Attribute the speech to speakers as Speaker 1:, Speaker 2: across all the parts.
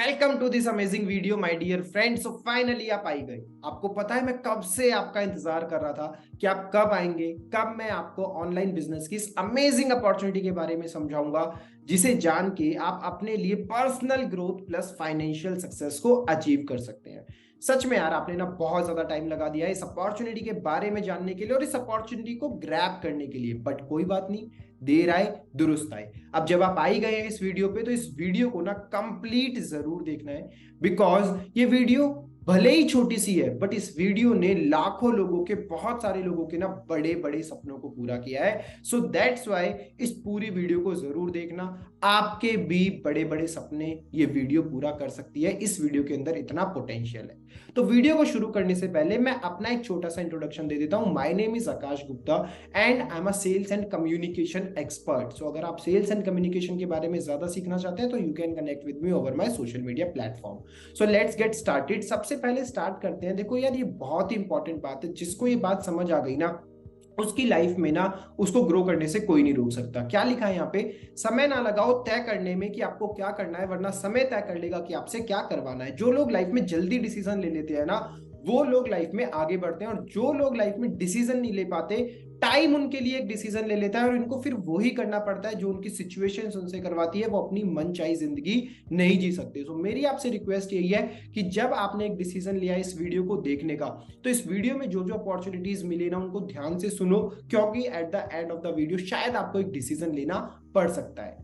Speaker 1: Welcome to this amazing video my dear friends. So finally आप आई गए। आपको पता है मैं कब से आपका इंतजार कर रहा था कि आप कब आएंगे, कब मैं आपको ऑनलाइन बिजनेस की इस अमेजिंग अपॉर्चुनिटी के बारे में समझाऊंगा, जिसे जान के आप अपने लिए personal growth plus financial success को अचीव कर सकते हैं। सच में यार, आपने ना बहुत ज्यादा टाइम लगा दिया है इस अपॉर्चुनिटी के बारे में जानने के लिए और इस अपॉर्चुनिटी को ग्रैब करने के लिए, बट कोई बात नहीं, देर आए दुरुस्त आए। अब जब आप आई गए हैं इस वीडियो पे, तो इस वीडियो को ना कंप्लीट जरूर देखना है, बिकॉज ये वीडियो भले ही छोटी सी है, बट इस वीडियो ने लाखों लोगों के, बहुत सारे लोगों के ना बड़े बड़े सपनों को पूरा किया है। सो दैट्स वाई इस पूरी वीडियो को जरूर देखना। आपके भी बड़े बड़े सपने ये वीडियो पूरा कर सकती है। इस वीडियो के अंदर इतना पोटेंशियल है। तो वीडियो को शुरू करने से पहले मैं अपना एक छोटा सा इंट्रोडक्शन दे देता हूं। My name is Akash Gupta and I am a sales and communication expert. So अगर आप सेल्स एंड कम्युनिकेशन के बारे में ज्यादा सीखना चाहते हैं तो you can connect with me over my social media platform. So let's get started. सबसे पहले स्टार्ट करते हैं। देखो यार, ये बहुत ही इंपॉर्टेंट बात है। जिसको ये बात समझ आ गई ना, उसकी लाइफ में ना उसको ग्रो करने से कोई नहीं रोक सकता। क्या लिखा है यहाँ पे? समय ना लगाओ तय करने में कि आपको क्या करना है, वरना समय तय कर लेगा कि आपसे क्या करवाना है। जो लोग लाइफ में जल्दी डिसीजन ले लेते हैं ना, वो लोग लाइफ में आगे बढ़ते हैं, और जो लोग लाइफ में डिसीजन नहीं ले पाते, टाइम उनके लिए एक डिसीजन ले लेता है और इनको फिर वही करना पड़ता है जो उनकी सिचुएशंस उनसे करवाती है। वो अपनी मनचाही जिंदगी नहीं जी सकते। तो मेरी आपसे रिक्वेस्ट यही है कि जब आपने एक डिसीजन लिया इस वीडियो को देखने का, तो इस वीडियो में जो जो अपॉर्चुनिटीज मिले ना, उनको ध्यान से सुनो, क्योंकि eight the end of the video शायद आपको एक डिसीजन लेना पड़ सकता है।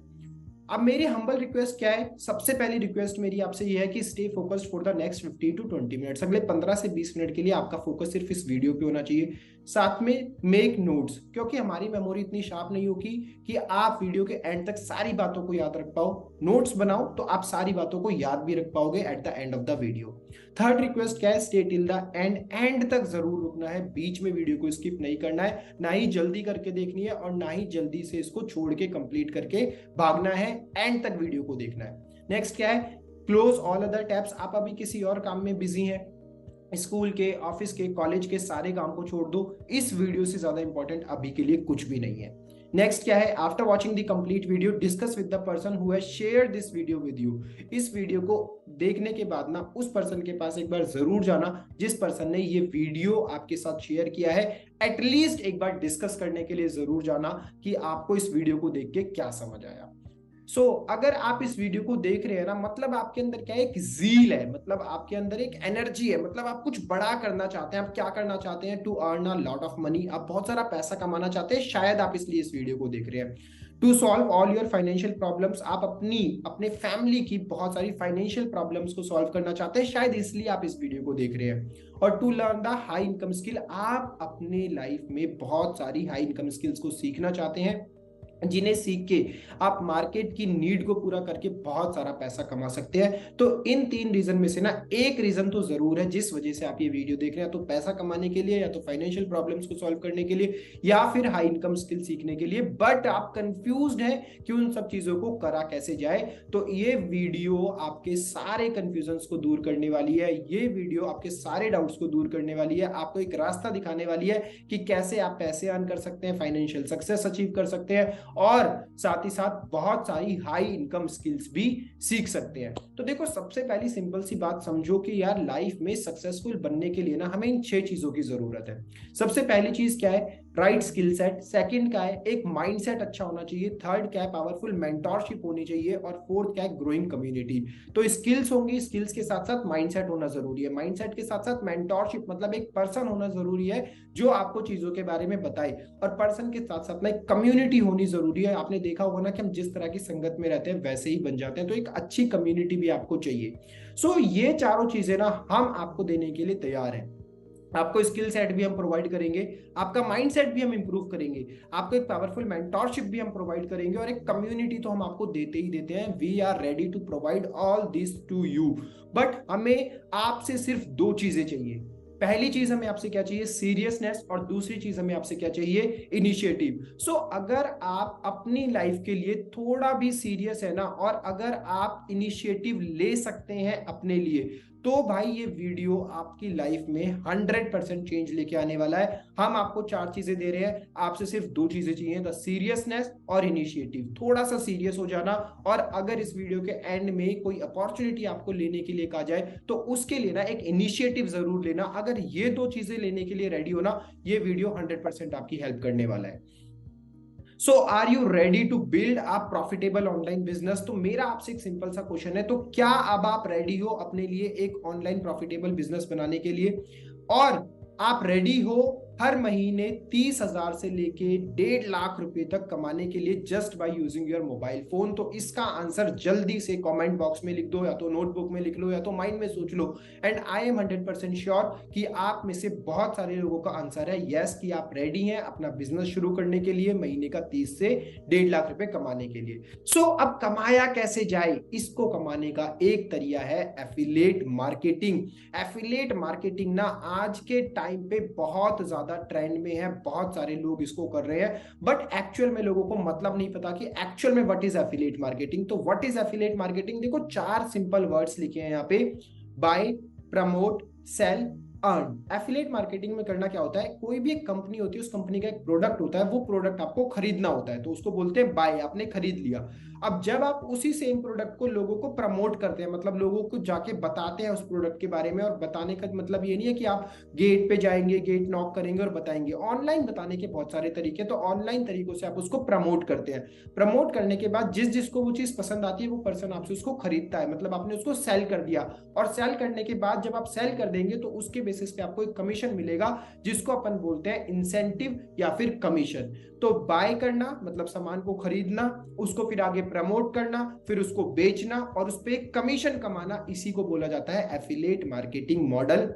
Speaker 1: अब मेरी हम्बल रिक्वेस्ट क्या है? सबसे पहली रिक्वेस्ट मेरी आपसे ये है कि stay focused for the next 15 to 20 minutes. अगले 15 से 20 मिनट के लिए आपका फोकस सिर्फ इस वीडियो पे होना चाहिए। साथ में मेक नोट्स, क्योंकि हमारी मेमोरी इतनी शार्प नहीं होगी कि आप वीडियो के एंड तक सारी बातों को याद रख पाओ। नोट्स बनाओ तो आप सारी बातों को याद भी रख पाओगे eight the end of the video. Third request क्या है? Stay till the end, and तक जरूर रुकना है। बीच में वीडियो को स्किप नहीं करना है, ना ही जल्दी करके देखनी है और ना ही जल्दी से इसको छोड़ के कंप्लीट करके भागना है। एंड तक वीडियो को देखना है। नेक्स्ट क्या है? Close all other tabs. आप अभी किसी और काम में बिजी हैं, स्कूल के, ऑफिस के, कॉलेज के सारे काम को छोड़ दो। इस वीडियो से ज्यादा इंपॉर्टेंट अभी के लिए कुछ भी नहीं है। नेक्स्ट क्या है? After watching the complete video discuss with the person who has shared this video with you. इस वीडियो को देखने के बाद ना उस पर्सन के पास एक बार जरूर जाना जिस पर्सन ने ये वीडियो आपके साथ शेयर किया है। एटलीस्ट एक बार डिस्कस करने के लिए जरूर जाना कि आपको इस वीडियो को देख के क्या समझ आया। अगर आप इस वीडियो को देख रहे हैं ना, मतलब आपके अंदर क्या है? एक जील है, मतलब आपके अंदर एक एनर्जी है, मतलब आप कुछ बड़ा करना चाहते हैं। आप क्या करना चाहते हैं? To earn a lot of money. आप बहुत सारा पैसा कमाना चाहते हैं, शायद आप इसलिए इस वीडियो को देख रहे हैं। To solve all your financial problems. आप अपने फैमिली की बहुत सारी फाइनेंशियल प्रॉब्लम्स को सॉल्व करना चाहते हैं, शायद इसलिए आप इस वीडियो को देख रहे हैं। और to learn the high income skill. आप अपने लाइफ में बहुत सारी हाई इनकम स्किल्स को सीखना चाहते हैं, जिन्हें सीख के आप मार्केट की नीड को पूरा करके बहुत सारा पैसा कमा सकते हैं। तो इन तीन रीजन में से ना एक रीजन तो जरूर है जिस वजह से आप ये वीडियो देख रहे हैं, तो पैसा कमाने के लिए, या तो फाइनेंशियल प्रॉब्लम्स को सॉल्व करने के लिए, या फिर हाई इनकम स्किल सीखने के लिए। बट आप कंफ्यूज्ड हैं कि उन सब चीजों को करा कैसे जाए। तो ये वीडियो आपके सारे कंफ्यूजन्स को दूर करने वाली है। ये वीडियो आपके सारे डाउट्स को दूर करने वाली है। आपको एक रास्ता दिखाने वाली है कि कैसे आप पैसे अर्न कर सकते हैं, फाइनेंशियल सक्सेस अचीव कर सकते हैं, और साथ ही साथ बहुत सारी हाई इनकम स्किल्स भी सीख सकते हैं। तो देखो, सबसे पहली सिंपल सी बात समझो कि यार लाइफ में सक्सेसफुल बनने के लिए ना हमें इन 6 चीजों की जरूरत है। सबसे पहली चीज क्या है? Right skill set. सेकंड क्या है? एक माइंडसेट अच्छा होना चाहिए। थर्ड क्या है? पावरफुल मेंटोरशिप होनी चाहिए। और फोर्थ क्या है? Growing community. तो स्किल्स होंगी, स्किल्स के साथ साथ माइंडसेट होना जरूरी है। माइंडसेट के साथ साथ मेंटोरशिप, मतलब एक पर्सन होना जरूरी है जो आपको चीजों के बारे में बताए। और पर्सन के साथ साथ ना एक कम्युनिटी होनी जरूरी है। आपने देखा होगा ना कि हम जिस तरह की संगत में रहते हैं वैसे ही बन जाते हैं, तो एक अच्छी कम्युनिटी भी आपको चाहिए। ये चारों चीजें ना हम आपको देने के लिए तैयार हैं। आपको स्किल सेट भी हम प्रोवाइड करेंगे, आपका माइंड सेट भी हम इंप्रूव करेंगे, आपको एक पावरफुल मेंटोरशिप भी हम प्रोवाइड करेंगे, और एक कम्युनिटी तो हम आपको देते ही देते हैं। We are ready to provide all this to you. But हमें आपसे सिर्फ 2 चीजें चाहिए। पहली चीज हमें आपसे क्या चाहिए? सीरियसनेस। और दूसरी चीज हमें आपसे क्या चाहिए? इनिशिएटिव। अगर आप अपनी लाइफ के लिए थोड़ा भी सीरियस है ना, और अगर आप इनिशिएटिव ले सकते हैं अपने लिए, तो भाई ये वीडियो आपकी लाइफ में 100% चेंज लेके आने वाला है। हम आपको 4 चीजें दे रहे हैं, आपसे सिर्फ 2 चीजें चाहिए, द सीरियसनेस और इनिशिएटिव। थोड़ा सा सीरियस हो जाना, और अगर इस वीडियो के एंड में कोई अपॉर्चुनिटी आपको लेने के लिए कहा जाए तो उसके लिए ना एक इनिशिएटिव जरूर लेना। अगर ये 2 चीजें लेने के लिए रेडी हो ना, ये वीडियो 100% आपकी हेल्प करने वाला है। So are you ready to build a profitable online business? तो मेरा आपसे एक सिंपल सा क्वेश्चन है, तो क्या अब आप रेडी हो अपने लिए एक ऑनलाइन प्रॉफिटेबल बिजनेस बनाने के लिए? और आप रेडी हो हर महीने 30,000 से लेके 1.5 लाख रुपए तक कमाने के लिए just by using your mobile phone? तो इसका आंसर जल्दी से कमेंट बॉक्स में लिख दो, या तो नोटबुक में लिख लो, या तो माइंड में सोच लो। एंड आई एम 100% श्योर कि आप में से बहुत सारे लोगों का आंसर है यस, कि आप रेडी हैं अपना बिजनेस शुरू करने के लिए, महीने का 30 से 1.5 लाख रुपए कमाने के लिए। सो अब कमाया कैसे जाए? इसको कमाने का एक तरीका है एफिलिएट मार्केटिंग। एफिलिएट मार्केटिंग ना आज के टाइम पे बहुत ज्यादा ट्रेंड में है, बहुत सारे लोग इसको कर रहे हैं, बट एक्चुअल में लोगों को मतलब नहीं पता कि एक्चुअल में व्हाट इज एफिलिएट मार्केटिंग। तो व्हाट इज एफिलिएट मार्केटिंग? देखो 4 सिंपल वर्ड्स लिखे हैं यहाँ पे, buy, promote, sell, earn. Affiliate marketing में करना क्या होता है, कोई भी एक कंपनी होती है, उस कंपनी का एक प्रोडक्ट होता है, वो प्रोडक्ट आपको खरीदना होता है, तो उसको बोलते हैं बाय, आपने खरीद लिया। अब जब आप उसी सेम प्रोडक्ट को लोगों को प्रमोट करते हैं, मतलब लोगों को जाके बताते हैं उस प्रोडक्ट के बारे में, और बताने का मतलब ये नहीं है कि आप गेट पे जाएंगे, गेट नॉक करेंगे और बताएंगे। ऑनलाइन बताने के बहुत सारे तरीके, तो ऑनलाइन तरीकों से आप उसको प्रमोट करते हैं। प्रमोट करने के बाद जिस जिसको वो चीज पसंद आती है, वो पर्सन आपसे उसको खरीदता है, मतलब आपने उसको सेल कर दिया। और सेल करने के बाद जब आप सेल कर देंगे तो उसके बेसिस पे आपको एक कमीशन मिलेगा, जिसको अपन बोलते हैं इंसेंटिव या फिर कमीशन। तो बाय करना मतलब सामान को खरीदना, उसको फिर आगे प्रमोट करना, फिर उसको बेचना और उस पर एक कमीशन कमाना, इसी को बोला जाता है एफिलिएट मार्केटिंग मॉडल।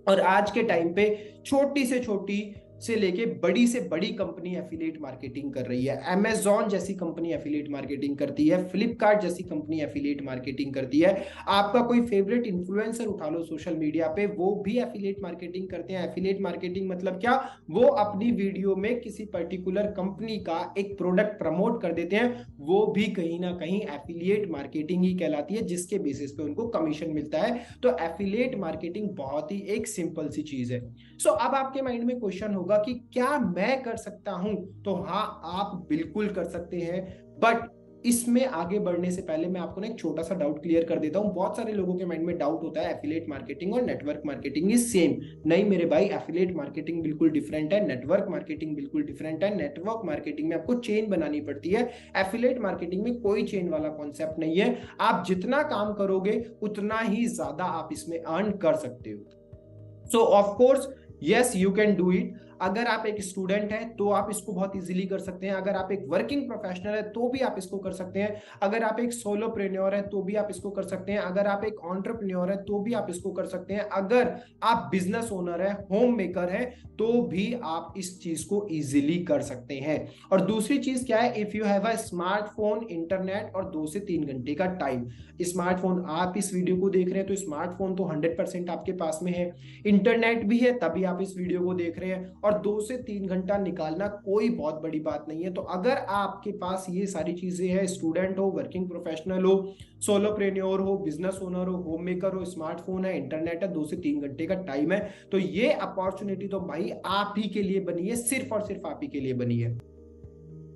Speaker 1: और आज के टाइम पे छोटी से छोटी से लेके बड़ी से बड़ी कंपनी एफिलिएट मार्केटिंग कर रही है। अमेजॉन जैसी कंपनी एफिलिएट मार्केटिंग करती है, फ्लिपकार्ट जैसी कंपनी एफिलिएट मार्केटिंग करती है। आपका कोई फेवरेट इन्फ्लुएंसर उठा लो सोशल मीडिया पे, वो भी एफिलिएट मार्केटिंग करते हैं। एफिलिएट मार्केटिंग मतलब क्या, वो अपनी वीडियो में किसी पर्टिकुलर कंपनी का एक प्रोडक्ट प्रमोट कर देते हैं, वो भी कहीं ना कहीं एफिलिएट मार्केटिंग ही कहलाती है, जिसके बेसिस पे उनको कमीशन मिलता है। तो एफिलिएट मार्केटिंग बहुत ही एक सिंपल सी चीज है। सो अब आपके माइंड में क्वेश्चन होगा कि क्या मैं कर सकता हूं? तो हाँ, आप बिल्कुल कर सकते हैं, बट इसमें आगे बढ़ने से पहले मैं आपको ना एक छोटा सा डाउट क्लियर कर देता हूं। बहुत सारे लोगों के माइंड में डाउट होता है एफिलिएट मार्केटिंग और नेटवर्क मार्केटिंग इज सेम। नहीं मेरे भाई, एफिलिएट मार्केटिंग बिल्कुल डिफरेंट है, नेटवर्क मार्केटिंग बिल्कुल डिफरेंट है। नेटवर्क मार्केटिंग में आपको चेन बनानी पड़ती है, एफिलिएट मार्केटिंग में कोई चेन वाला कॉन्सेप्ट नहीं है। आप जितना काम करोगे उतना ही ज्यादा आप इसमें अर्न कर सकते हो। सो of course yes, you can do it. अगर आप एक स्टूडेंट हैं तो आप इसको बहुत इजीली कर सकते हैं। अगर आप एक वर्किंग प्रोफेशनल है तो भी आप इसको कर सकते हैं। अगर आप एक सोलोप्रेन्योर है तो भी आप इसको कर सकते हैं। अगर आप एक एंटरप्रेन्योर है तो भी आप इसको कर सकते हैं। अगर आप बिजनेस ओनर है, होम मेकर है, तो भी आप इस चीज को इजीली कर सकते हैं। और दूसरी चीज क्या है, if you have a smartphone, internet और 2 से 3 घंटे का टाइम। स्मार्टफोन, आप इस वीडियो को देख रहे हैं तो स्मार्टफोन तो 100% आपके पास में है, इंटरनेट भी है तभी आप इस वीडियो को देख रहे हैं, और 2 से 3 घंटा निकालना कोई बहुत बड़ी बात नहीं है। तो अगर आपके पास ये सारी चीजें हैं, स्टूडेंट हो, वर्किंग प्रोफेशनल हो, सोलोप्रेन्योर हो, बिजनेस ओनर हो, होम मेकर हो, स्मार्टफोन है, इंटरनेट है, 2 से 3 घंटे का टाइम है, तो ये अपॉर्चुनिटी तो भाई आप ही के लिए बनी है, सिर्फ और सिर्फ आप ही के लिए बनी है।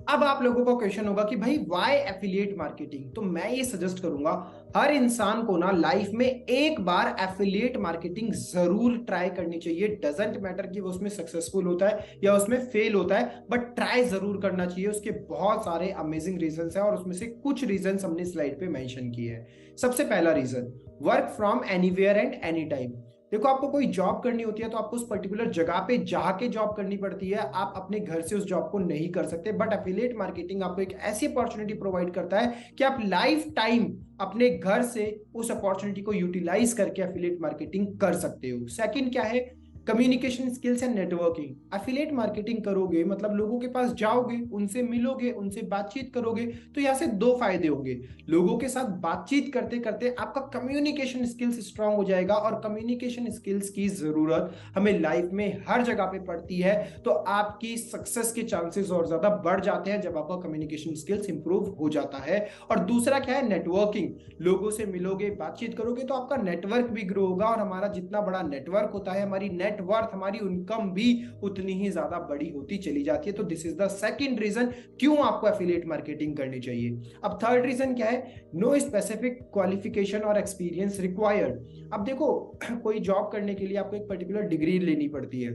Speaker 1: अब आप लोगों का क्वेश्चन होगा कि भाई व्हाई एफिलिएट मार्केटिंग? तो मैं ये सजेस्ट करूंगा हर इंसान को ना लाइफ में एक बार एफिलिएट मार्केटिंग जरूर ट्राई करनी चाहिए। डजंट मैटर कि वो उसमें सक्सेसफुल होता है या उसमें फेल होता है, बट ट्राई जरूर करना चाहिए। उसके बहुत सारे अमेजिंग रीजंस हैं और उसमें से कुछ रीजंस हमने स्लाइड पे मेंशन किए हैं। सबसे पहला reason, work from anywhere and any time. देखो आपको कोई जॉब करनी होती है तो आपको उस पर्टिकुलर जगह पे जाके जॉब करनी पड़ती है, आप अपने घर से उस जॉब को नहीं कर सकते। बट एफिलिएट मार्केटिंग आपको एक ऐसी अपॉर्चुनिटी प्रोवाइड करता है कि आप लाइफ टाइम अपने घर से उस अपॉर्चुनिटी को यूटिलाइज करके एफिलिएट मार्केटिंग कर सकते हो। सेकंड क्या है, communication skills and networking. Affiliate marketing करोगे मतलब लोगों के पास जाओगे, उनसे मिलोगे, उनसे बातचीत करोगे, तो यहाँ से दो फायदे होंगे। लोगों के साथ बातचीत करते करते आपका कम्युनिकेशन स्किल्स स्ट्रांग हो जाएगा, और कम्युनिकेशन स्किल्स की जरूरत हमें लाइफ में हर जगह पे पड़ती है, तो आपकी सक्सेस के चांसेस और ज्यादा बढ़ जाते हैं जब आपका कम्युनिकेशन स्किल्स इंप्रूव हो जाता है। और दूसरा क्या है, नेटवर्किंग। लोगों से मिलोगे, बातचीत करोगे, तो आपका नेटवर्क भी ग्रो होगा, और हमारा जितना बड़ा नेटवर्क होता है, हमारी नेटवर्थ, हमारी इनकम भी उतनी ही ज्यादा बड़ी होती चली जाती है। तो this is the second reason क्यों आपको एफिलिएट मार्केटिंग करनी चाहिए। अब थर्ड रीजन क्या है, नो स्पेसिफिक क्वालिफिकेशन और एक्सपीरियंस रिक्वायर्ड। अब देखो कोई जॉब करने के लिए आपको एक पर्टिकुलर डिग्री लेनी पड़ती है,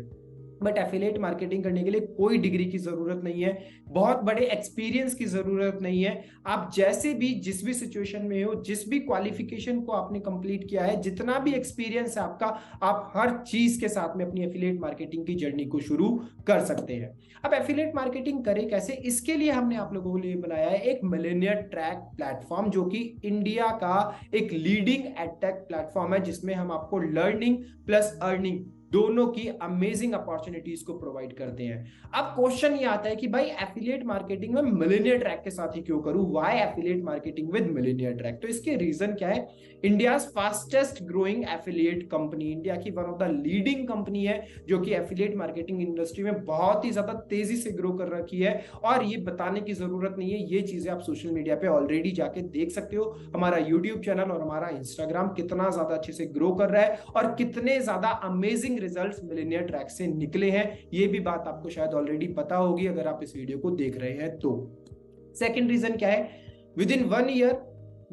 Speaker 1: बट एफिलिएट मार्केटिंग करने के लिए कोई डिग्री की जरूरत नहीं है, बहुत बड़े एक्सपीरियंस की जरूरत नहीं है। आप जैसे भी जिस भी सिचुएशन में हो, जिस भी क्वालिफिकेशन को आपने कंप्लीट किया है, जितना भी एक्सपीरियंस है आपका, आप हर चीज के साथ में अपनी एफिलिएट मार्केटिंग की जर्नी को शुरू कर सकते हैं। अब एफिलिएट मार्केटिंग करें कैसे, इसके लिए हमने आप लोगों के लिए बनाया है एक मिलेनियर ट्रैक प्लेटफॉर्म, जो कि इंडिया का एक लीडिंग एडटेक प्लेटफॉर्म है, जिसमें हम आपको लर्निंग प्लस अर्निंग दोनों की अमेजिंग अपॉर्चुनिटीज को प्रोवाइड करते हैं। अब क्वेश्चन ये आता है कि भाई एफिलिएट मार्केटिंग में मिलेनियर ट्रैक के साथ ही क्यों करूं, why affiliate marketing with millionaire track. तो इसके रीजन क्या है, India fastest growing affiliate company, India की one of the leading company है, जो कि एफिलिएट मार्केटिंग इंडस्ट्री में बहुत ही ज्यादा तेजी से ग्रो कर रखी है। और ये बताने की जरूरत नहीं है, ये चीजें आप सोशल मीडिया पे ऑलरेडी जाके देख सकते हो। हमारा यूट्यूब चैनल और हमारा इंस्टाग्राम कितना ज्यादा अच्छे से ग्रो कर रहा है, और कितने ज्यादा अमेजिंग रिजल्ट्स मिलेनियर ट्रैक से निकले हैं, ये भी बात आपको शायद ऑलरेडी पता होगी अगर आप इस वीडियो को देख रहे हैं तो। सेकंड रीजन क्या है, with in 1 year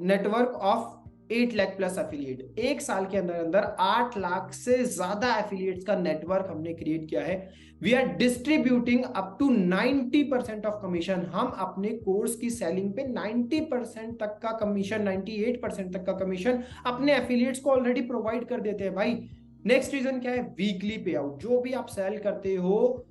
Speaker 1: network of 8 lakh plus affiliate, एक साल के अंदर अंदर 8 लाख से ज्यादा एफिलिएट्स का नेटवर्क हमने क्रिएट किया है। We are distributing up to 90% of commission, हम अपने कोर्स की सेलिंग पे 90% तक का कमीशन, 98% तक का कमीशन अपने एफिलिएट्स को ऑलरेडी प्रोवाइड कर देते हैं भाई। नेक्स्ट रीजन क्या है, वीकली पे आउट। जो भी आप सेल करते हो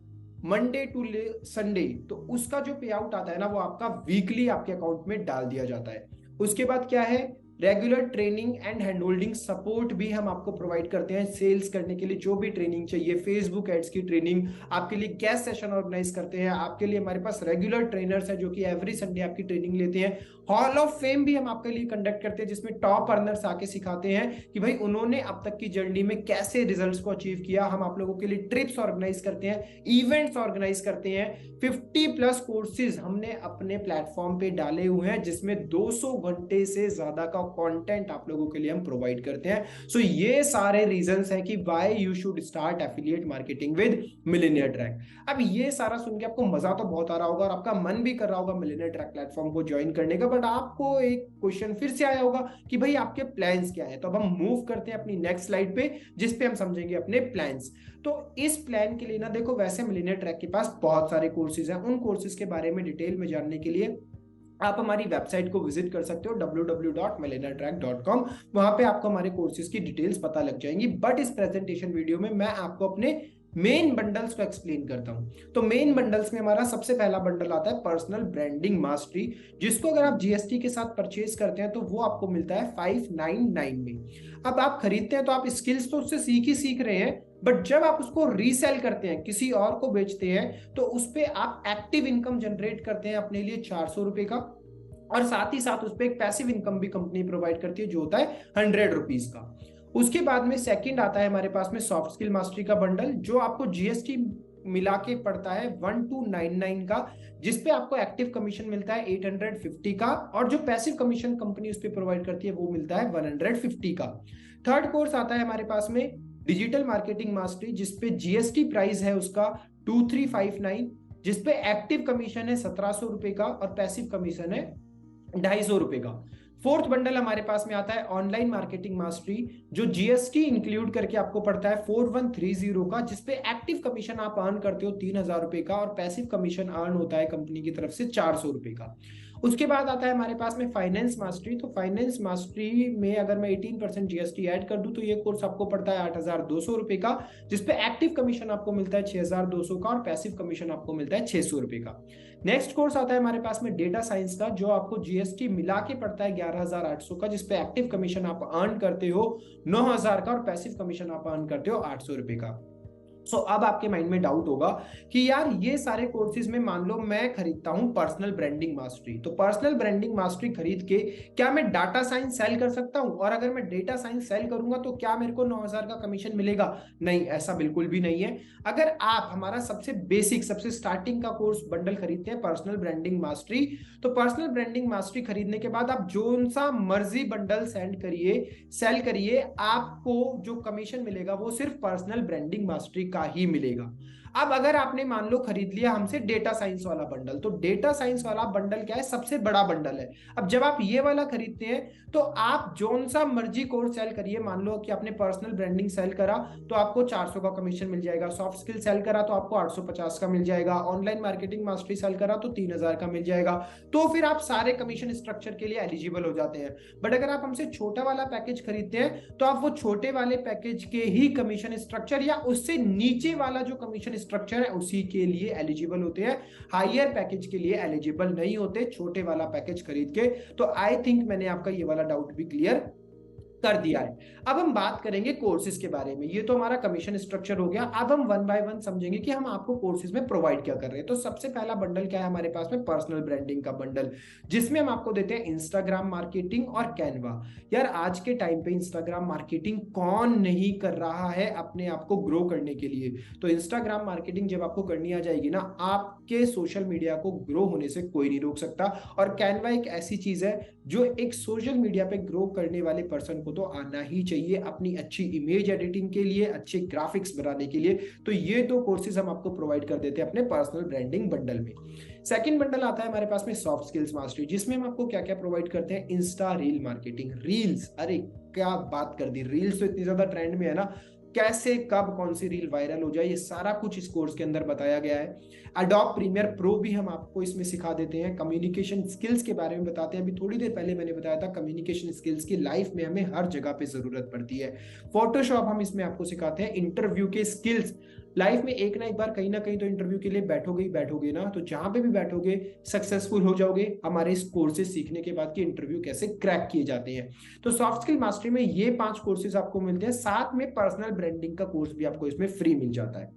Speaker 1: मंडे टू संडे, तो उसका जो पे आउट आता है ना, वो आपका वीकली आपके अकाउंट में डाल दिया जाता है। उसके बाद क्या है, regular training and hand holding support भी हम आपको प्रोवाइड करते हैं। सेल्स करने के लिए जो भी ट्रेनिंग चाहिए, फेसबुक एड्स की ट्रेनिंग, आपके लिए गेस्ट सेशन ऑर्गेनाइज करते हैं, आपके लिए हमारे पास रेगुलर ट्रेनर्स हैं जो कि एवरी संडे आपकी ट्रेनिंग लेते हैं। हॉल ऑफ फेम भी हम आपके लिए कंडक्ट करते हैं, जिसमें टॉप अर्नर्स आके सिखाते हैं कि भाई उन्होंने अब तक की जर्नी में कैसे रिजल्ट्स को अचीव किया। हम आप लोगों के लिए ट्रिप्स ऑर्गेनाइज करते हैं, इवेंट्स ऑर्गेनाइज करते हैं। 50+ कोर्सेज हमने अपने प्लेटफॉर्म पे डाले हुए हैं, जिसमें 200 घंटे से ज्यादा का कंटेंट आप लोगों के लिए हम प्रोवाइड करते हैं। सो ये सारे रीजंस हैं कि why you should start affiliate marketing with millionaire track. अब ये सारा सुन के आपको मजा तो बहुत आ रहा होगा और आपका मन भी कर रहा होगा मिलेनियर ट्रैक प्लेटफॉर्म को ज्वाइन करने का, बट आपको एक क्वेश्चन फिर से आया होगा कि भाई आपके प्लान्स क्या है। तो अब हम मूव करते हैं अपनी नेक्स्ट स्लाइड पे, जिस पे हम समझेंगे अपने प्लान्स। तो इस प्लान के लिए ना देखो, वैसे मिलेनियर ट्रैक के पास बहुत सारे कोर्सेज हैं, उन कोर्सेज के बारे में डिटेल में जानने के लिए आप हमारी वेबसाइट को विजिट कर सकते हो www.millennialtrack.com। वहां पे आपको हमारे कोर्सेज की डिटेल्स पता लग जाएंगी। बट इस प्रेजेंटेशन वीडियो में मैं आपको अपने मेन बंडल्स को एक्सप्लेन करता हूं। तो मेन बंडल्स में हमारा सबसे पहला बंडल आता है पर्सनल ब्रांडिंग मास्टरी, जिसको अगर आप जीएसटी के साथ परचेज करते हैं तो वो आपको मिलता है 599 में। अब आप खरीदते हैं तो आप स्किल्स तो उससे सीख रहे हैं, बट जब आप उसको रीसेल करते हैं, किसी और को बेचते हैं, तो उस पर आप एक्टिव इनकम जनरेट करते हैं अपने लिए 400 रुपए का, और साथ ही साथ उस पर एक पैसिव इनकम भी कंपनी प्रोवाइड करती है जो होता है 100 रुपीज का। उसके बाद में सेकंड आता है हमारे पास में सॉफ्ट स्किल मास्टरी का बंडल, जो आपको जीएसटी मिला के पड़ता है 1299 का, जिसपे आपको एक्टिव कमीशन मिलता है 850 का, और जो पैसिव कमीशन कंपनी उस पर प्रोवाइड करती है वो मिलता है 150 का। थर्ड कोर्स आता है हमारे पास में डिजिटल मार्केटिंग मास्टरी, जिसपे जीएसटी प्राइस है उसका 2359, जिसपे एक्टिव कमीशन है 1700 रुपए का और पैसिव कमीशन है 250 रुपए का। फोर्थ बंडल हमारे पास में आता है ऑनलाइन मार्केटिंग मास्टरी, जो जीएसटी इंक्लूड करके आपको पड़ता है 4130 का, जिसपे एक्टिव कमीशन आप अर्न करते हो 3000 रुपए का और पैसिव कमीशन अर्न होता है कंपनी की तरफ से 400 रुपए का। उसके बाद आता है हमारे पास में फाइनेंस मास्टरी। तो फाइनेंस मास्टरी में अगर मैं 18% जीएसटी ऐड कर दूं तो ये कोर्स आपको पड़ता है 8200 रुपए का, जिसपे एक्टिव कमीशन आपको मिलता है 6200 का और पैसिव कमीशन आपको मिलता है 600 रुपए का। नेक्स्ट कोर्स आता है हमारे पास में डेटा साइंस का, जो आपको जीएसटी मिला के पड़ता है 11800 का, जिसपे एक्टिव कमीशन आप अर्न करते हो 9000 का और पैसिव कमीशन आप अर्न करते हो 800 रुपए का। अब आपके माइंड में डाउट होगा कि यार ये सारे कोर्सेज में मान लो मैं खरीदता हूं पर्सनल ब्रांडिंग मास्टरी, तो पर्सनल ब्रांडिंग मास्टरी खरीद के क्या मैं डाटा साइंस सेल कर सकता हूं? और अगर मैं डेटा साइंस सेल करूंगा तो क्या मेरे को 9,000 का कमीशन मिलेगा? नहीं, ऐसा बिल्कुल भी नहीं है। अगर आप हमारा सबसे बेसिक सबसे स्टार्टिंग का कोर्स बंडल खरीदते हैं पर्सनल ब्रांडिंग मास्टरी, तो पर्सनल ब्रांडिंग मास्टरी खरीदने के बाद आप जो सा मर्जी बंडल सेल करिए, आपको जो कमीशन मिलेगा वो सिर्फ पर्सनल ब्रांडिंग मास्टरी का ही मिलेगा। अब अगर आपने मान लो खरीद लिया हमसे डेटा साइंस वाला बंडल, तो डेटा साइंस वाला बंडल क्या है? सबसे बड़ा बंडल है। अब जब आप ये वाला खरीदते हैं तो आप जोन सा मर्जी कोर्स सेल करिए, मान लो कि आपने पर्सनल ब्रांडिंग सेल करा तो आपको 400 का कमीशन मिल जाएगा, सॉफ्ट स्किल सेल करा तो आपको 850 का मिल जाएगा, ऑनलाइन मार्केटिंग मास्टरी सेल करा तो 3,000 का मिल जाएगा। तो फिर आप सारे कमीशन स्ट्रक्चर के लिए एलिजिबल हो जाते हैं। बट अगर आप हमसे छोटा वाला पैकेज खरीदते हैं तो आप वो छोटे वाले पैकेज के ही कमीशन स्ट्रक्चर या उससे नीचे वाला जो कमीशन स्ट्रक्चर है उसी के लिए एलिजिबल होते हैं, हायर पैकेज के लिए एलिजिबल नहीं होते छोटे वाला पैकेज खरीद के। तो आई थिंक मैंने आपका ये वाला डाउट भी क्लियर कर दिया है। अब हम बात करेंगे कोर्सेज के बारे में। ये तो हमारा कमीशन स्ट्रक्चर हो गया। अब हम वन बाय वन समझेंगे कि हम आपको कोर्सेज में प्रोवाइड क्या कर रहे हैं। तो सबसे पहला बंडल क्या है हमारे पास में? पर्सनल ब्रांडिंग का बंडल, जिसमें हम आपको देते हैं इंस्टाग्राम मार्केटिंग और कैनवा। यार आज के टाइम पे इंस्टाग्राम मार्केटिंग कौन नहीं कर रहा है अपने आप को ग्रो करने के लिए? तो इंस्टाग्राम मार्केटिंग जब आपको करनी आ जाएगी ना, आपके सोशल मीडिया को ग्रो होने से कोई नहीं रोक सकता। और कैनवा एक ऐसी चीज है जो एक सोशल मीडिया पे ग्रो करने वाले पर्सन को तो आना ही चाहिए अपनी अच्छी इमेज एडिटिंग के लिए, अच्छे ग्राफिक्स बनाने के लिए। तो ये दो कोर्सेज हम आपको प्रोवाइड कर देते हैं अपने पर्सनल ब्रांडिंग बंडल में। सेकंड बंडल आता है हमारे पास में सॉफ्ट स्किल्स मास्टरी, जिसमें हम आपको क्या क्या प्रोवाइड करते हैं? Insta reel marketing. रील्स, अरे क्या बात कर दी, रील्स तो इतनी ज्यादा ट्रेंड में है ना, कैसे कब कौन सी रील वायरल हो जाए ये सारा कुछ इस कोर्स के अंदर बताया गया है। एडोब प्रीमियर प्रो भी हम आपको इसमें सिखा देते हैं। कम्युनिकेशन स्किल्स के बारे में बताते हैं। अभी थोड़ी देर पहले मैंने बताया था कम्युनिकेशन स्किल्स की लाइफ में हमें हर जगह पे जरूरत पड़ती है। फोटोशॉप हम इसमें आपको सिखाते हैं। इंटरव्यू के स्किल्स, लाइफ में एक ना एक बार कहीं ना कहीं तो इंटरव्यू के लिए बैठोगे ना, तो जहां पे भी बैठोगे सक्सेसफुल हो जाओगे हमारे इस कोर्सेज सीखने के बाद कि इंटरव्यू कैसे क्रैक किए जाते हैं। तो सॉफ्ट स्किल मास्टरी में ये 5 कोर्सेज आपको मिलते हैं, साथ में पर्सनल ब्रांडिंग का कोर्स भी आपको इसमें फ्री मिल जाता है।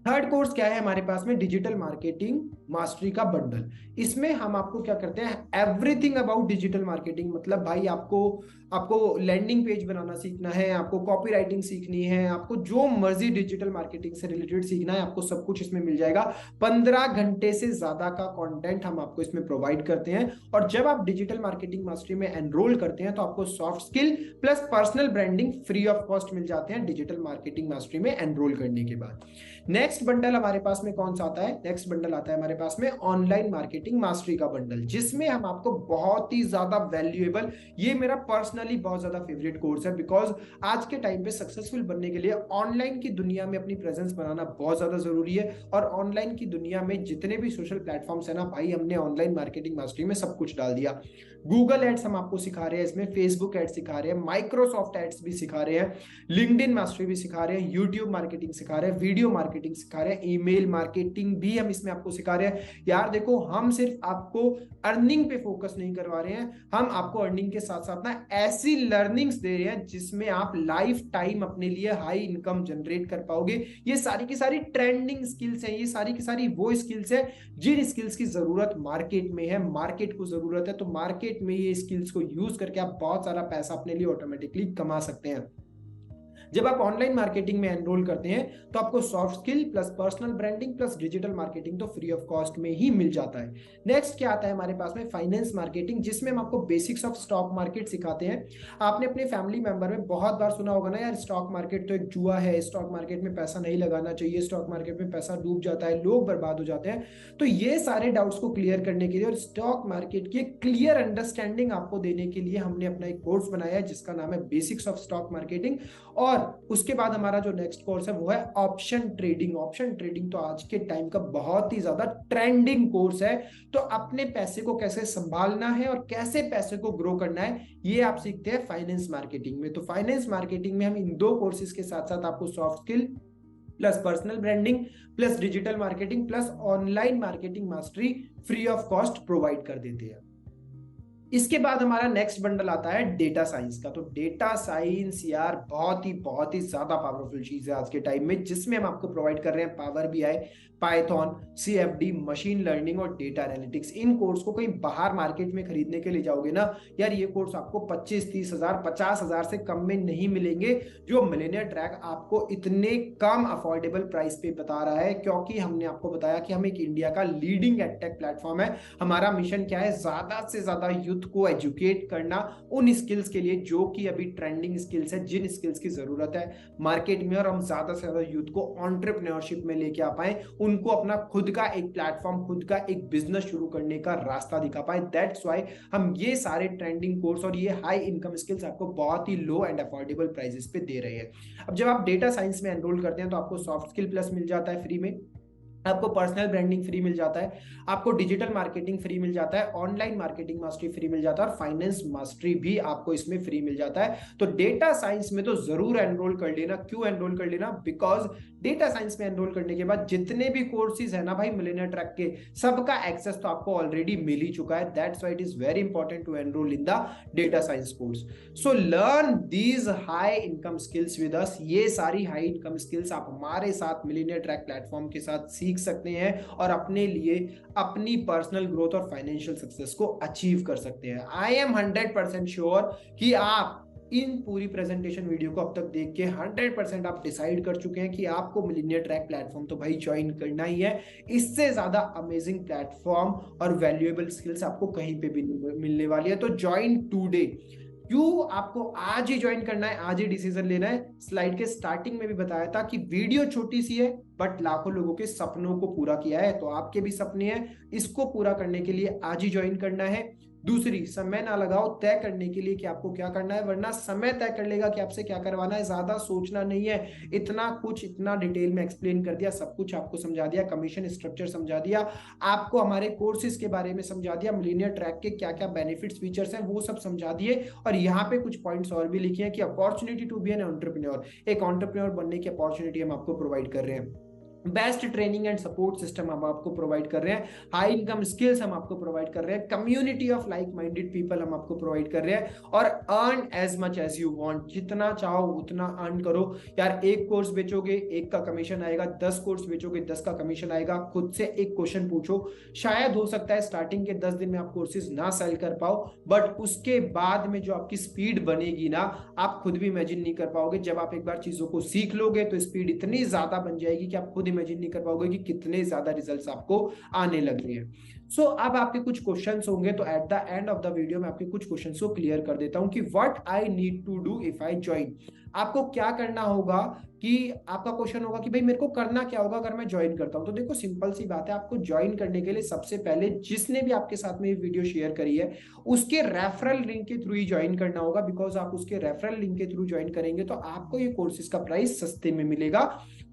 Speaker 1: थर्ड कोर्स क्या है हमारे पास में? डिजिटल मार्केटिंग मास्टरी का बंडल। इसमें हम आपको क्या करते हैं? Everything about digital marketing. मतलब भाई आपको आपको लैंडिंग पेज बनाना सीखना है, आपको कॉपी राइटिंग सीखनी है, आपको जो मर्जी डिजिटल मार्केटिंग से रिलेटेड सीखना है, आपको सब कुछ इसमें मिल जाएगा। 15 घंटे से ज्यादा का कंटेंट हम आपको इसमें प्रोवाइड करते हैं। और जब आप डिजिटल मार्केटिंग मास्टरी में एनरोल करते हैं तो आपको soft skill plus personal branding free of cost मिल जाते हैं डिजिटल मार्केटिंग मास्टरी में एनरोल करने के बाद। नेक्स्ट बंडल हमारे पास में कौन सा आता है? नेक्स्ट बंडल आता है हमारे पास में ऑनलाइन मार्केटिंग मास्टरी का बंडल, जिसमें हम आपको बहुत ही ज्यादा वैल्यूएबल, ये मेरा पर्सनली बहुत ज्यादा फेवरेट कोर्स है, बिकॉज आज के टाइम पे सक्सेसफुल बनने के लिए ऑनलाइन की दुनिया में अपनी प्रेजेंस बनाना बहुत ज्यादा जरूरी है। और ऑनलाइन की दुनिया में जितने भी सोशल प्लेटफॉर्म्स है ना भाई, हमने ऑनलाइन मार्केटिंग मास्टरी में सब कुछ डाल दिया। गूगल एड्स हम आपको सिखा रहे हैं इसमें, फेसबुक एड्स सिखा रहे हैं, माइक्रोसॉफ्ट एड्स भी सिखा रहे हैं, लिंक्डइन मास्टरी भी सिखा रहे हैं, यूट्यूब मार्केटिंग सिखा रहे हैं, वीडियो मार्केटिंग सिखा रहे हैं, ईमेल मार्केटिंग भी हम इसमें आपको सिखा रहे हैं। यार देखो, हम सिर्फ आपको अर्निंग पे फोकस नहीं करवा रहे हैं, हम आपको अर्निंग के साथ साथ ना ऐसी लर्निंग्स दे रहे हैं जिसमें आप लाइफ टाइम अपने लिए हाई इनकम जनरेट कर पाओगे। ये सारी की सारी ट्रेंडिंग स्किल्स हैं, ये सारी की सारी वो स्किल्स हैं जिन स्किल्स की जरूरत मार्केट में है, मार्केट को जरूरत है। तो मार्केट में ये स्किल्स को यूज करके आप बहुत सारा पैसा अपने लिए ऑटोमेटिकली कमा सकते हैं। जब आप ऑनलाइन मार्केटिंग में एनरोल करते हैं तो आपको soft skill plus personal branding plus digital marketing तो फ्री ऑफ कॉस्ट में ही मिल जाता है। नेक्स्ट क्या आता है हमारे पास में? फाइनेंस मार्केटिंग, जिसमें हम आपको बेसिक्स ऑफ स्टॉक मार्केट सिखाते हैं। आपने अपने फैमिली मेंबर में बहुत बार सुना होगा ना, यार स्टॉक मार्केट तो एक जुआ है, स्टॉक मार्केट में पैसा नहीं लगाना चाहिए, स्टॉक मार्केट में पैसा डूब जाता है, लोग बर्बाद हो जाते हैं। तो ये सारे डाउट्स को क्लियर करने के लिए और स्टॉक मार्केट की क्लियर अंडरस्टैंडिंग आपको देने के लिए हमने अपना एक कोर्स बनाया है जिसका नाम है बेसिक्स ऑफ स्टॉक मार्केटिंग। और उसके बाद हमारा जो नेक्स्ट कोर्स है वो है ऑप्शन ट्रेडिंग। ऑप्शन ट्रेडिंग तो आज के टाइम का बहुत ही ज्यादा ट्रेंडिंग कोर्स है। तो अपने पैसे को कैसे संभालना है और कैसे पैसे को ग्रो करना है, ये आप सीखते हैं फाइनेंस मार्केटिंग में। तो फाइनेंस मार्केटिंग में हम इन दो कोर्सेज के साथ साथ आपको soft skill plus personal branding plus digital marketing plus online marketing mastery free of cost provide कर देते हैं। इसके बाद हमारा नेक्स्ट बंडल आता है डेटा साइंस का। तो डेटा साइंस यार बहुत ही ज्यादा पावरफुल चीज है आज के टाइम में, जिसमें हम आपको प्रोवाइड कर रहे हैं power BI, Python, CFD, machine learning और डेटा एनालिटिक्स। इन कोर्स को कहीं बाहर मार्केट में खरीदने के लिए जाओगे ना यार, ये कोर्स आपको 25-30 हजार 50 हजार से कम में नहीं मिलेंगे, जो मिलेनियर ट्रैक आपको इतने कम अफोर्डेबल प्राइस पे बता रहा है। क्योंकि हमने आपको बताया कि हम एक इंडिया का लीडिंग एडटेक प्लेटफॉर्म है। हमारा मिशन क्या है, ज्यादा से ज्यादा यूथ को एजुकेट करना उन स्किल्स के लिए जो कि अभी ट्रेंडिंग स्किल्स है, जिन स्किल्स की जरूरत है मार्केट में, और हम ज्यादा से ज्यादा यूथ को एंटरप्रेन्योरशिप में लेके आ पाए, उनको अपना खुद का एक प्लेटफॉर्म, खुद का एक बिजनेस शुरू करने का रास्ता दिखा पाए। दैट्स व्हाई हम ये सारे ट्रेंडिंग कोर्स और ये हाई इनकम स्किल्स आपको बहुत ही लो एंड अफोर्डेबल प्राइसेस पे दे रहे हैं। अब जब आप डेटा साइंस में एनरोल करते हैं तो आपको सॉफ्ट स्किल प्लस मिल जाता है फ्री में, आपको पर्सनल ब्रांडिंग फ्री मिल जाता है, आपको डिजिटल मार्केटिंग फ्री मिल जाता है, ऑनलाइन मार्केटिंग मास्टरी फ्री मिल जाता है, और फाइनेंस मास्टरी भी आपको इसमें फ्री मिल जाता है। तो डेटा साइंस में तो जरूर एनरोल कर लेना। क्यों एनरोल कर लेना? बिकॉज डेटा साइंस में एनरोल करने के बाद जितने भी कोर्सेज है ना भाई मिलेनियर ट्रैक के, सबका एक्सेस तो आपको ऑलरेडी मिल ही चुका है। That's why it is very important to enroll in the data science course. So learn these high income skills with us. ये सारी हाई इनकम स्किल्स आप हमारे साथ मिलेनियर ट्रैक प्लेटफॉर्म के साथ सीख सकते हैं और अपने लिए अपनी पर्सनल ग्रोथ और फाइनेंशियल सक्सेस को अचीव कर सकते हैं। आई एम 100% श्योर कि आप इन पूरी प्रेजेंटेशन वीडियो को अब तक देख के 100% आप डिसाइड कर चुके हैं कि आपको मिलेनियर ट्रैक प्लेटफॉर्म तो भाई ज्वाइन करना ही है। इससे ज्यादा अमेजिंग प्लेटफॉर्म और वैल्यूएबल स्किल्स आपको कहीं पे भी मिलने वाली है। तो ज्वाइन टुडे। क्यों आपको आज ही ज्वाइन करना है, आज ही डिसीजन लेना है? स्लाइड के स्टार्टिंग में भी बताया था कि वीडियो छोटी सी है बट लाखों लोगों के सपनों को पूरा किया है। तो आपके भी सपने हैं, इसको पूरा करने के लिए आज ही ज्वाइन करना है। दूसरी, समय ना लगाओ तय करने के लिए कि आपको क्या करना है, वरना समय तय कर लेगा कि आपसे क्या करवाना है। ज्यादा सोचना नहीं है। इतना कुछ इतना डिटेल में एक्सप्लेन कर दिया, सब कुछ आपको समझा दिया, कमीशन स्ट्रक्चर समझा दिया, आपको हमारे कोर्सेज के बारे में समझा दिया, मिलेनियर ट्रैक के क्या क्या बेनिफिट्स फीचर्स हैं वो सब समझा दिए। और यहाँ पे कुछ पॉइंट्स और भी लिखे हैं कि opportunity to be an entrepreneur, एक एंटरप्रेन्योर बनने की अपॉर्चुनिटी हम आपको प्रोवाइड कर रहे हैं। Best training and support system हम आपको प्रोवाइड कर रहे हैं, हाई इनकम स्किल्स हम आपको प्रोवाइड कर रहे हैं, community of like minded people हम आपको प्रोवाइड कर रहे हैं, और earn as much as you want. जितना चाहो उतना अर्न करो यार। एक कोर्स बेचोगे एक का कमीशन आएगा, 10 कोर्स बेचोगे 10 का कमीशन आएगा। खुद से एक क्वेश्चन पूछो, शायद हो सकता है स्टार्टिंग के 10 दिन में आप कोर्सेज ना सेल कर पाओ, बट उसके बाद में जो आपकी स्पीड बनेगी ना, आप खुद भी इमेजिन नहीं कर पाओगे। जब आप एक बार चीजों को सीख लोगे तो स्पीड इतनी ज्यादा बन जाएगी कि आप खुद इमेजिन नहीं कर पाओगे कि कितने ज्यादा रिजल्ट्स आपको आने लग रहे हैं। सो अब आपके कुछ क्वेश्चंस होंगे, तो eight the end of the video मैं आपके कुछ क्वेश्चंस को क्लियर कर देता हूं कि what I need to do if I join. आपको क्या करना होगा कि आपका क्वेश्चन होगा कि भाई मेरे को करना क्या होगा अगर मैं ज्वाइन करता हूं। तो देखो सिंपल सी बात है, आपको ज्वाइन करने के लिए सबसे पहले जिसने भी आपके साथ में ये वीडियो शेयर करी है उसके रेफरल लिंक के थ्रू ही ज्वाइन करना होगा। बिकॉज आप उसके रेफरल लिंक के थ्रू ज्वाइन करेंगे तो आपको ये कोर्सेज का प्राइस सस्ते में मिलेगा,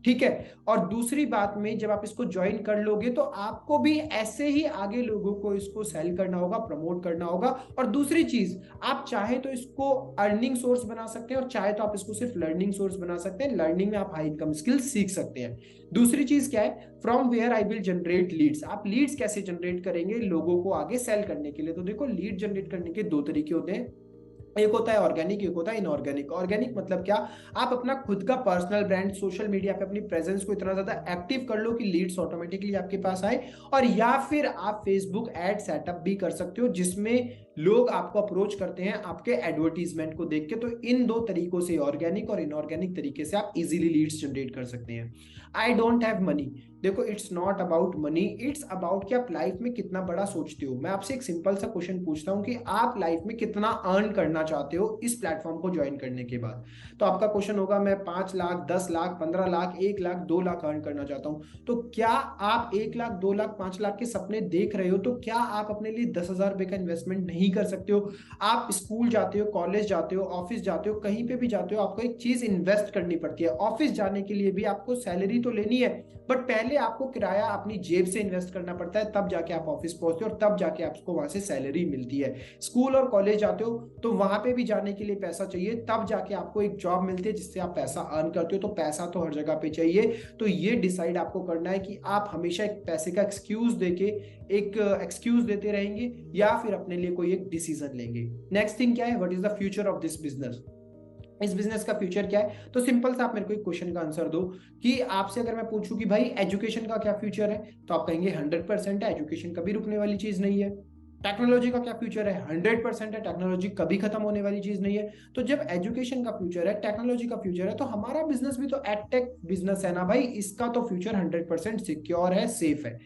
Speaker 1: ठीक है। और दूसरी बात में, जब आप इसको ज्वाइन कर लोगे तो आपको भी ऐसे ही आगे लोगों को इसको सेल करना होगा, प्रमोट करना होगा। और दूसरी चीज, आप चाहे तो इसको अर्निंग सोर्स बना सकते हैं और चाहे तो आप इसको सिर्फ लर्निंग सोर्स बना सकते हैं। लर्निंग में आप हाई इनकम स्किल्स सीख सकते हैं। दूसरी चीज क्या है, from where I will generate leads. आप लीड्स कैसे जनरेट करेंगे लोगों को आगे सेल करने के लिए? तो देखो लीड जनरेट करने के दो तरीके होते हैं, एक होता है ऑर्गेनिक, एक होता है इनऑर्गेनिक। ऑर्गेनिक मतलब क्या, आप अपना खुद का पर्सनल ब्रांड सोशल मीडिया पे अपनी प्रेजेंस को इतना ज्यादा एक्टिव कर लो कि लीड्स ऑटोमेटिकली आपके पास आए। और या फिर आप फेसबुक एड सेटअप भी कर सकते हो जिसमें लोग आपको अप्रोच करते हैं आपके एडवर्टीजमेंट को देख के। तो इन दो तरीकों से, ऑर्गेनिक और इनऑर्गेनिक तरीके से आप इजीली लीड्स जनरेट कर सकते हैं। आई डोंट हैव मनी, देखो it's not about money, it's about कि आप लाइफ में कितना बड़ा सोचते हो। मैं आपसे एक सिंपल सा क्वेश्चन पूछता हूं कि आप लाइफ में कितना अर्न करना चाहते हो इस प्लेटफॉर्म को ज्वाइन करने के बाद? तो आपका क्वेश्चन होगा मैं 5 लाख, 10 लाख, 15 लाख, 1 लाख, 2 लाख अर्न करना चाहता हूं। तो क्या आप 1 लाख, 2 लाख, 5 लाख के सपने देख रहे हो? तो क्या आप अपने लिए 10,000 रुपए का इन्वेस्टमेंट नहीं कर सकते हो? आप स्कूल जाते हो, कॉलेज जाते हो, ऑफिस जाते हो, कहीं पे भी जाते हो, आपको एक चीज इन्वेस्ट करनी पड़ती है। ऑफिस जाने के लिए भी आपको सैलरी तो लेनी है, बट पहले आपको किराया अपनी जेब से इन्वेस्ट करना पड़ता है, तब जाके आप ऑफिस पहुंचते हो और तब जाके आपको वहां से सैलरी मिलती है। स्कूल और कॉलेज जाते हो तो वहां पे भी जाने के लिए पैसा चाहिए, तब जाके आपको एक जॉब मिलती है जिससे आप पैसा अर्न करते हो। तो पैसा तो हर जगह पे चाहिए। तो ये डिसाइड आपको करना है कि आप हमेशा एक पैसे का एक्सक्यूज देके एक एक्सक्यूज देते रहेंगे या फिर अपने लिए कोई एक डिसीजन लेंगे। नेक्स्ट थिंग क्या है, what is the future of this business. इस बिजनेस का फ्यूचर क्या है? तो सिंपल सा आप मेरे को एक क्वेश्चन का आंसर दो कि आपसे अगर मैं पूछूं कि भाई एजुकेशन का क्या फ्यूचर है, तो आप कहेंगे 100% है, एजुकेशन कभी रुकने वाली चीज नहीं है। टेक्नोलॉजी का क्या फ्यूचर है? 100% है, टेक्नोलॉजी कभी खत्म होने वाली चीज नहीं है। तो जब एजुकेशन का फ्यूचर है, टेक्नोलॉजी का फ्यूचर है, तो हमारा बिजनेस भी तो एडटेक बिजनेस है ना भाई, इसका तो फ्यूचर 100% सिक्योर है, सेफ है।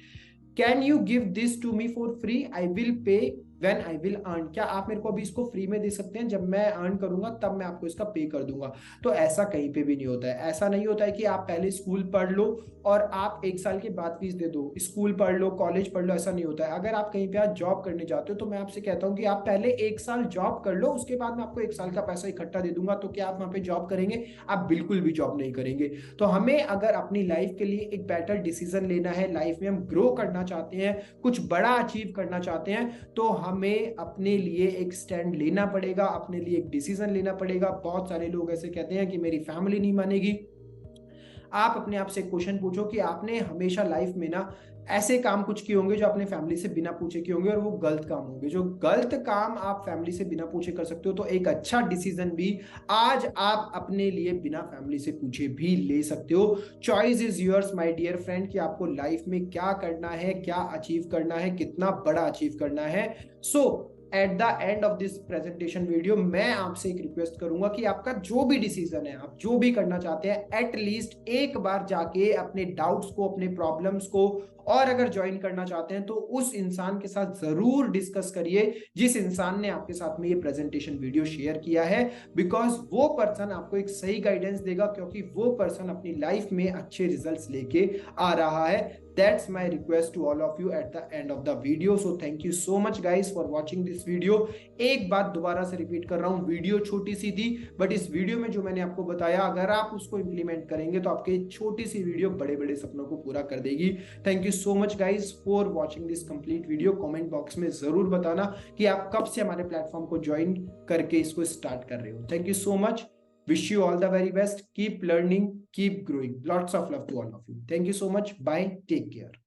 Speaker 1: Can you give this to me for free, I will pay when I will earn. क्या आप मेरे को अभी इसको फ्री में दे सकते हैं? जब मैं अर्न करूंगा तब मैं आपको इसका पे कर दूंगा। तो ऐसा कहीं पे भी नहीं होता है। ऐसा नहीं होता है कि आप पहले स्कूल पढ़ लो और आप 1 साल के बाद फीस दे दो, स्कूल पढ़ लो, कॉलेज पढ़ लो, ऐसा नहीं होता है। अगर आप कहीं पे आज जॉब करने जाते हो तो मैं आपसे कहता हूँ कि आप पहले 1 साल जॉब कर लो, उसके बाद मैं आपको 1 साल का पैसा इकट्ठा दे दूंगा। तो क्या आप वहां पे जॉब करेंगे? आप बिल्कुल भी जॉब नहीं करेंगे। तो हमें अगर अपनी लाइफ के लिए एक बेटर डिसीजन लेना है, लाइफ में हम ग्रो करना चाहते हैं, कुछ बड़ा अचीव करना चाहते हैं, तो हमें अपने लिए एक स्टैंड लेना पड़ेगा, अपने लिए एक डिसीजन लेना पड़ेगा। बहुत सारे लोग ऐसे कहते हैं कि मेरी फैमिली नहीं मानेगी। आप अपने आप से क्वेश्चन पूछो कि आपने हमेशा लाइफ में ना ऐसे काम कुछ किए होंगे जो अपने फैमिली से बिना पूछे किए होंगे और वो गलत काम होंगे। जो गलत काम आप फैमिली से बिना पूछे कर सकते हो, तो एक अच्छा डिसीजन भी आज आप अपने लिए बिना फैमिली से पूछे भी ले सकते हो। Choice is yours my dear friend, कि आपको लाइफ में क्या करना है, क्या अचीव करना है, कितना बड़ा अचीव करना है। So at the end of this presentation video मैं आपसे एक रिक्वेस्ट करूंगा कि आपका जो भी डिसीजन है, आप जो भी करना चाहते हैं, एटलीस्ट एक बार जाके अपने डाउट्स को, अपने प्रॉब्लम्स को, और अगर ज्वाइन करना चाहते हैं तो उस इंसान के साथ जरूर डिस्कस करिए जिस इंसान ने आपके साथ में ये प्रेजेंटेशन वीडियो शेयर किया है। बिकॉज वो पर्सन आपको एक सही गाइडेंस देगा, क्योंकि वो पर्सन अपनी लाइफ में अच्छे रिजल्ट्स लेके आ रहा है। That's my request to all of you at the end of the video. So thank you so much guys for watching this video. एक बात दोबारा से रिपीट कर रहा हूं, वीडियो छोटी सी थी, बट इस वीडियो में जो मैंने आपको बताया, अगर आप उसको इंप्लीमेंट करेंगे तो आपके छोटी सी वीडियो बड़े बड़े सपनों को पूरा कर देगी। Thank you so much guys for watching this complete video. Comment box में जरूर बताना कि आप कब से हमारे प्लेटफॉर्म को ज्वाइन करके इसको स्टार्ट कर रहे हो। Thank you so much. Wish you all the very best. Keep learning, keep growing. Lots of love to all of you. Thank you so much. Bye. Take care.